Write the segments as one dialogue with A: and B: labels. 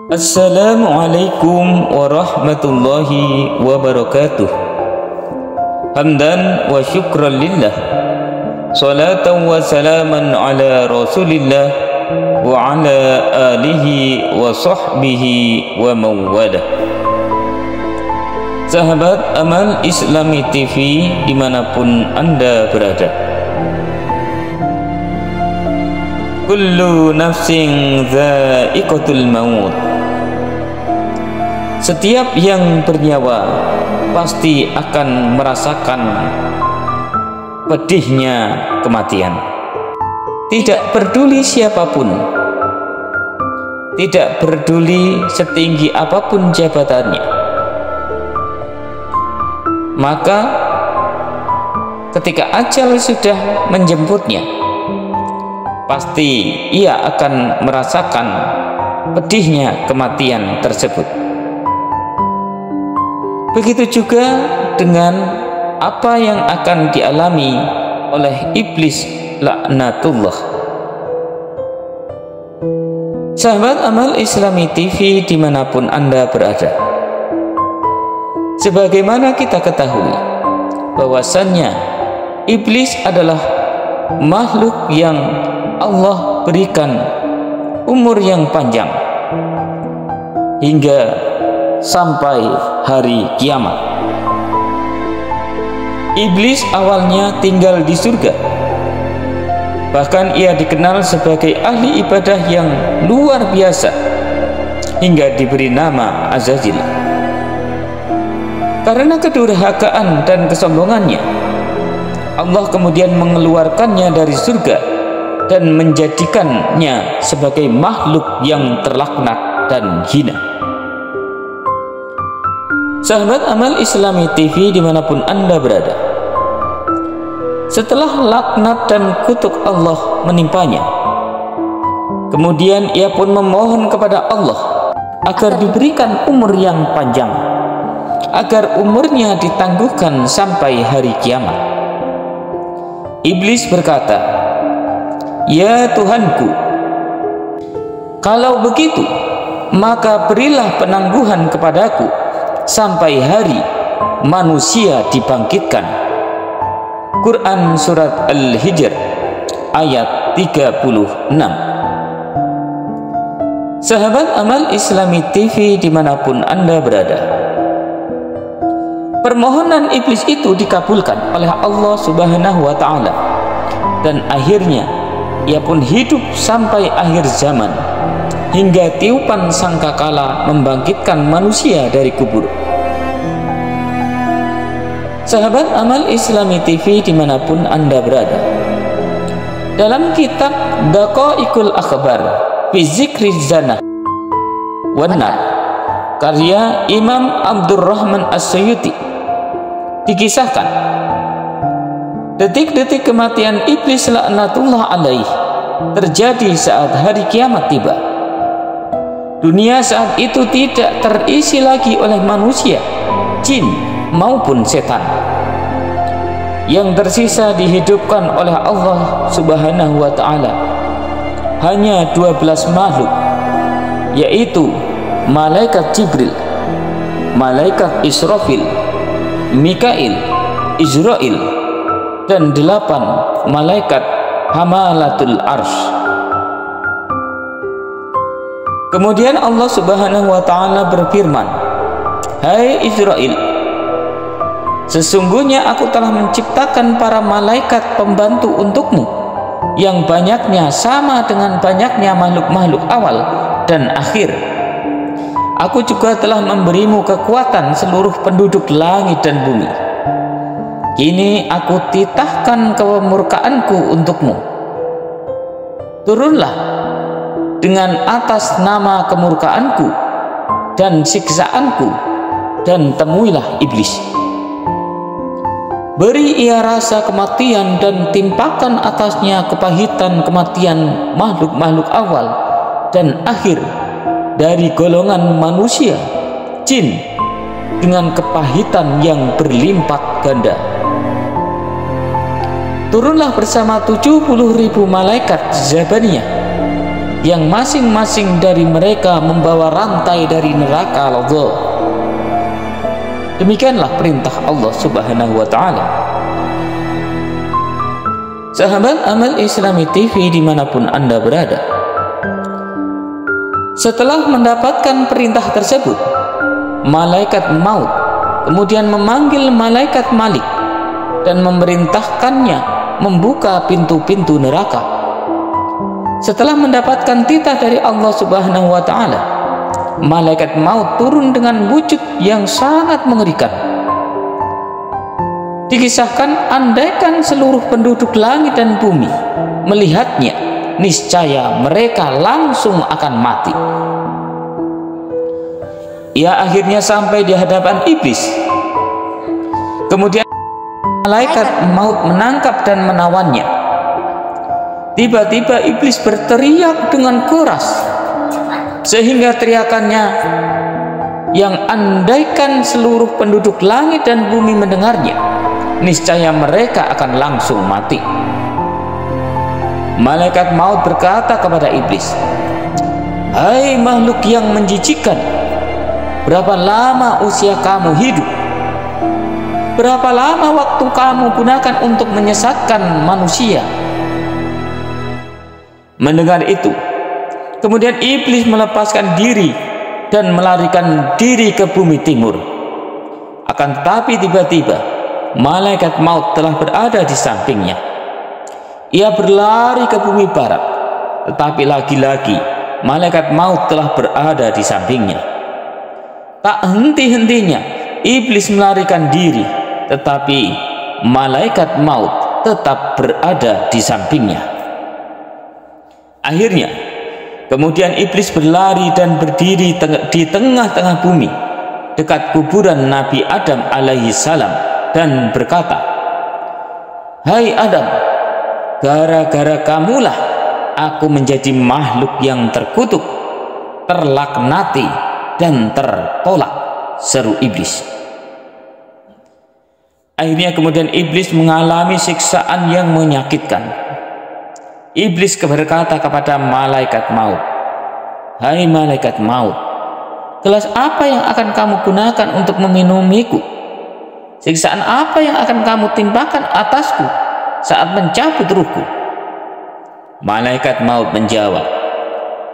A: Assalamualaikum warahmatullahi wabarakatuh. Hamdan wa syukran lillah, salatan wa salaman ala rasulillah wa ala alihi wa sahbihi wa mawadah. Sahabat Amal Islami TV dimanapun Anda berada, kullu nafsin dha'iqatul maut. Setiap yang bernyawa pasti akan merasakan pedihnya kematian. Tidak peduli siapapun, tidak peduli setinggi apapun jabatannya, maka ketika ajal sudah menjemputnya, pasti ia akan merasakan pedihnya kematian tersebut. Begitu juga dengan apa yang akan dialami oleh iblis laknatullah. Sahabat Amal Islami TV dimanapun Anda berada, sebagaimana kita ketahui bahwasannya iblis adalah makhluk yang Allah berikan umur yang panjang hingga sampai hari kiamat. Iblis awalnya tinggal di surga, bahkan ia dikenal sebagai ahli ibadah yang luar biasa hingga diberi nama Azazil. Karena kedurhakaan dan kesombongannya, Allah kemudian mengeluarkannya dari surga dan menjadikannya sebagai makhluk yang terlaknat dan hina. Sahabat Amal Islami TV dimanapun Anda berada, setelah laknat dan kutuk Allah menimpanya, kemudian ia pun memohon kepada Allah agar diberikan umur yang panjang, agar umurnya ditangguhkan sampai hari kiamat. Iblis berkata, "Ya Tuhanku, kalau begitu maka berilah penangguhan kepadaku sampai hari manusia dibangkitkan." Quran Surat Al-Hijr ayat 36. Sahabat Amal Islami TV dimanapun Anda berada, permohonan iblis itu dikabulkan oleh Allah Subhanahu wa Ta'ala, dan akhirnya ia pun hidup sampai akhir zaman, hingga tiupan sangkakala membangkitkan manusia dari kubur. Sahabat Amal Islami TV dimanapun Anda berada, dalam kitab Daqaiqul Akhbar fi Zikri Zana Wanar karya Imam Abdurrahman As-Suyuti dikisahkan detik-detik kematian iblis laknatullah alaih terjadi saat hari kiamat tiba. Dunia saat itu tidak terisi lagi oleh manusia, jin maupun setan. Yang tersisa dihidupkan oleh Allah Subhanahu wa Ta'ala hanya 12 makhluk, yaitu malaikat Jibril, malaikat Israfil, Mikail, Izrail, dan 8 malaikat Hamalatul Arsh. Kemudian Allah Subhanahu wa Ta'ala berfirman, "Hai Israel, sesungguhnya aku telah menciptakan para malaikat pembantu untukmu, yang banyaknya sama dengan banyaknya makhluk-makhluk awal dan akhir. Aku juga telah memberimu kekuatan seluruh penduduk langit dan bumi. Kini aku titahkan kemurkaanku untukmu. Turunlah dengan atas nama kemurkaanku dan siksaanku, dan temuilah iblis. Beri ia rasa kematian dan timpakan atasnya kepahitan kematian makhluk-makhluk awal dan akhir dari golongan manusia, jin, dengan kepahitan yang berlimpah ganda. Turunlah bersama 70.000 malaikat Zabaniyah yang masing-masing dari mereka membawa rantai dari neraka Ladha. Demikianlah perintah Allah Subhanahu wa ta'ala. Sahabat Amal Islami TV dimanapun Anda berada, setelah mendapatkan perintah tersebut, malaikat maut kemudian memanggil malaikat Malik dan memerintahkannya membuka pintu-pintu neraka. Setelah mendapatkan titah dari Allah Subhanahu wa ta'ala, malaikat maut turun dengan wujud yang sangat mengerikan. Dikisahkan, andaikan seluruh penduduk langit dan bumi melihatnya, niscaya mereka langsung akan mati. Ia akhirnya sampai di hadapan iblis. Kemudian malaikat maut menangkap dan menawannya. Tiba-tiba iblis berteriak dengan keras, sehingga teriakannya yang andaikan seluruh penduduk langit dan bumi mendengarnya, niscaya mereka akan langsung mati. Malaikat maut berkata kepada iblis, "Hai makhluk yang menjijikkan, berapa lama usia kamu hidup? Berapa lama waktu kamu gunakan untuk menyesatkan manusia?" Mendengar itu, kemudian iblis melepaskan diri dan melarikan diri ke bumi timur. Akan tetapi tiba-tiba malaikat maut telah berada di sampingnya. Ia berlari ke bumi barat, tetapi lagi-lagi malaikat maut telah berada di sampingnya. Tak henti-hentinya iblis melarikan diri, tetapi malaikat maut tetap berada di sampingnya. Akhirnya kemudian iblis berlari dan berdiri di tengah-tengah bumi dekat kuburan Nabi Adam alaihi salam dan berkata, "Hai Adam, gara-gara kamulah aku menjadi makhluk yang terkutuk, terlaknati dan tertolak," seru iblis. Akhirnya kemudian iblis mengalami siksaan yang menyakitkan. Iblis berkata kepada malaikat maut, "Hai malaikat maut, gelas apa yang akan kamu gunakan untuk meminumiku? Siksaan apa yang akan kamu timpakan atasku saat mencabut ruhku?" Malaikat maut menjawab,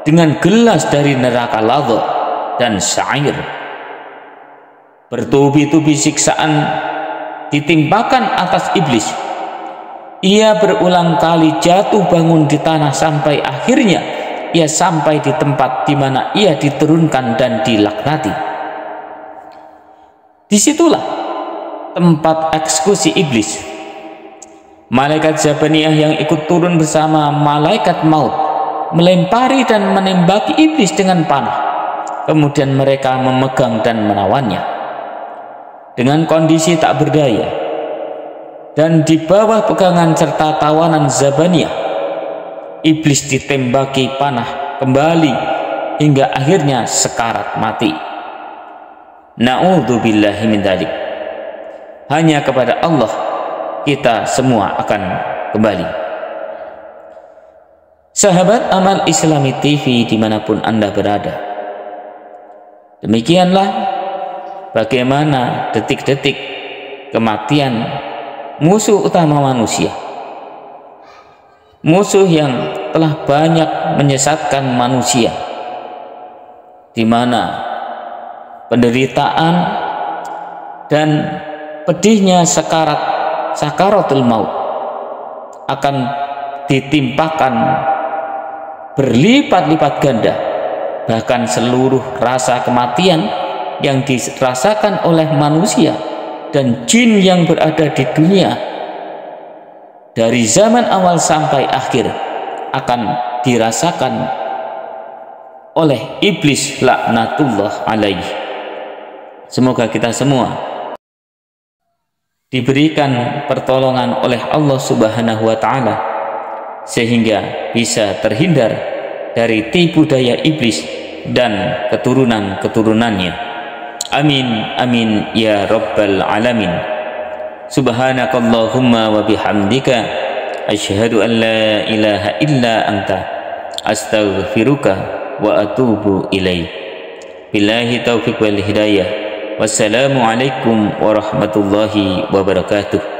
A: "Dengan gelas dari neraka Ladha dan Sa'ir." Bertubi-tubi siksaan ditimpakan atas iblis. Ia berulang kali jatuh bangun di tanah sampai akhirnya ia sampai di tempat di mana ia diturunkan dan dilaknati. Disitulah tempat eksekusi iblis. Malaikat Zabaniyah yang ikut turun bersama malaikat maut melempari dan menembaki iblis dengan panah. Kemudian mereka memegang dan menawannya. Dengan kondisi tak berdaya dan di bawah pegangan serta tawanan Zabaniyah, iblis ditembaki panah kembali hingga akhirnya sekarat mati. Na'udzubillahi min dzalik. Hanya kepada Allah kita semua akan kembali. Sahabat Amal Islami TV dimanapun Anda berada, demikianlah bagaimana detik-detik kematian musuh utama manusia, musuh yang telah banyak menyesatkan manusia, di mana penderitaan dan pedihnya sakaratul maut akan ditimpakan berlipat-lipat ganda, bahkan seluruh rasa kematian yang dirasakan oleh manusia dan jin yang berada di dunia dari zaman awal sampai akhir akan dirasakan oleh iblis laknatullah alaih. Semoga kita semua diberikan pertolongan oleh Allah Subhanahu wa ta'ala sehingga bisa terhindar dari tipu daya iblis dan keturunan-keturunannya. Amin amin ya rabbal alamin. Subhanakallahumma wa bihamdika asyhadu an la ilaha illa anta astaghfiruka wa atubu ilaik. Billahi taufiq wal hidayah. Wassalamualaikum warahmatullahi wabarakatuh.